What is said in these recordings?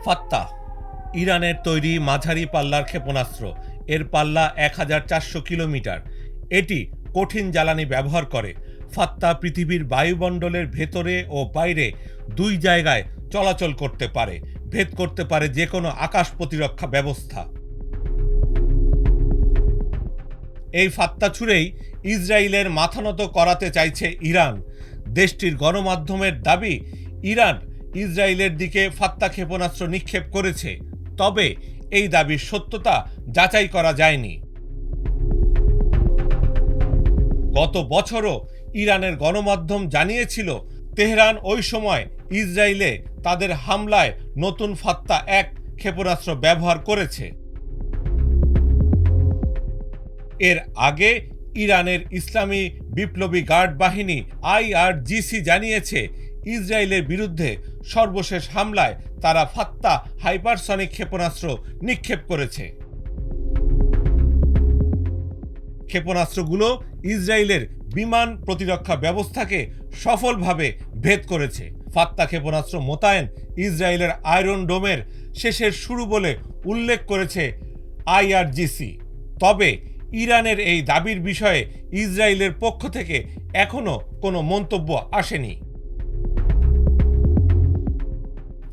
ফাত্তা ইরানের তৈরি মাঝারি পাল্লার ক্ষেপণাস্ত্র। এর পাল্লা 1400 কিলোমিটার। এটি কঠিন জ্বালানি ব্যবহার করে। ফাত্তা পৃথিবীর বায়ুমণ্ডলের ভেতরে ও বাইরে দুই জায়গায় চলাচল করতে পারে, ভেদ করতে পারে যে কোনো আকাশ প্রতিরক্ষা ব্যবস্থা। এই ফাত্তা ছুঁড়েই ইসরায়েলের মাথানত করাতে চাইছে ইরান। দেশটির গণমাধ্যমের দাবি, ইরান ইসরায়েলের দিকে ফাত্তা ক্ষেপণাস্ত্র নিক্ষেপ করেছে। তবে এই দাবির সত্যতা যাচাই করা যায়নি। গত বছরও ইরানের গণমাধ্যম জানিয়েছিল, তেহরান ওই সময় ইসরায়েলে তাদের হামলায় নতুন ফাত্তা 1 ক্ষেপণাস্ত্র ব্যবহার করেছে। এর আগে ইরানের ইসলামী বিপ্লবী গার্ড বাহিনী IRGC জানিয়েছে, ইসরায়েলের বিরুদ্ধে সর্বশেষ হামলায় তারা ফাত্তা হাইপারসনিক ক্ষেপণাস্ত্র নিক্ষেপ করেছে। ক্ষেপণাস্ত্রগুলো ইসরায়েলের বিমান প্রতিরক্ষা ব্যবস্থাকে সফলভাবে ভেদ করেছে। ফাত্তা ক্ষেপণাস্ত্র মোতায়েন ইসরায়েলের আয়রন ডোমের শেষের শুরু বলে উল্লেখ করেছে IRGC। তবে ইরানের এই দাবির বিষয়ে ইসরায়েলের পক্ষ থেকে এখনো কোনো মন্তব্য আসেনি।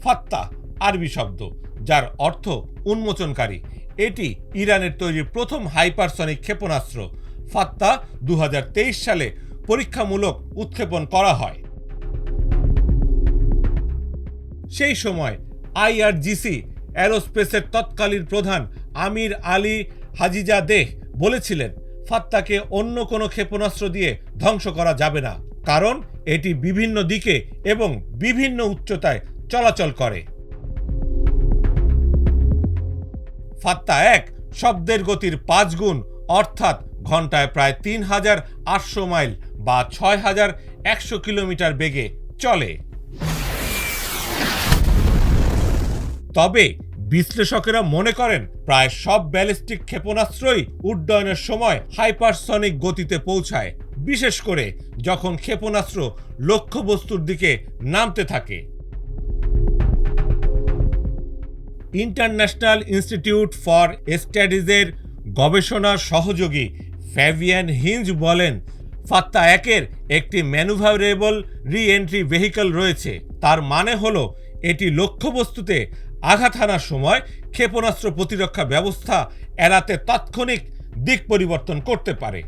ফাত্তা আরবি শব্দ, যার অর্থ উন্মোচনকারী। এটি ইরানের তৈরি প্রথম হাইপারসনিক ক্ষেপণাস্ত্র। ফাত্তা 2023 সালে পরীক্ষামূলক উৎক্ষেপণ করা হয়। সেই সময় IRGC অ্যারোস্পেসের তৎকালীন প্রধান আমির আলী হাজিজাদেহ বলেছিলেন, ফাত্তাকে অন্য কোনো ক্ষেপণাস্ত্র দিয়ে ধ্বংস করা যাবে না, কারণ এটি বিভিন্ন দিকে এবং বিভিন্ন উচ্চতায় চলাচল করে। ফাত্তা 1 শব্দের গতির 5 গুণ, অর্থাৎ ঘন্টায় প্রায় 3800 মাইল বা 6100 কিলোমিটার বেগে চলে। তবে বিশ্লেষকেরা মনে করেন, প্রায় সব ব্যালিস্টিক ক্ষেপণাস্ত্রই উড্ডয়নের সময় হাইপারসনিক গতিতে পৌঁছায়, বিশেষ করে যখন ক্ষেপণাস্ত্র লক্ষ্যবস্তুর দিকে নামতে থাকে। ইন্টারন্যাশনাল ইনস্টিটিউট ফর স্টাডিজের গবেষণা সহযোগী ফ্যাবিয়ান হিঞ্জ বলেন, ফাত্তা 1-এর একটি ম্যানুভারেবল রি-এন্ট্রি ভেহিকল রয়েছে। তার মানে হলো, এটি লক্ষ্যবস্তুতে আঘাত হানার সময় ক্ষেপণাস্ত্র প্রতিরক্ষা ব্যবস্থা এড়াতে তাৎক্ষণিক দিক পরিবর্তন করতে পারে।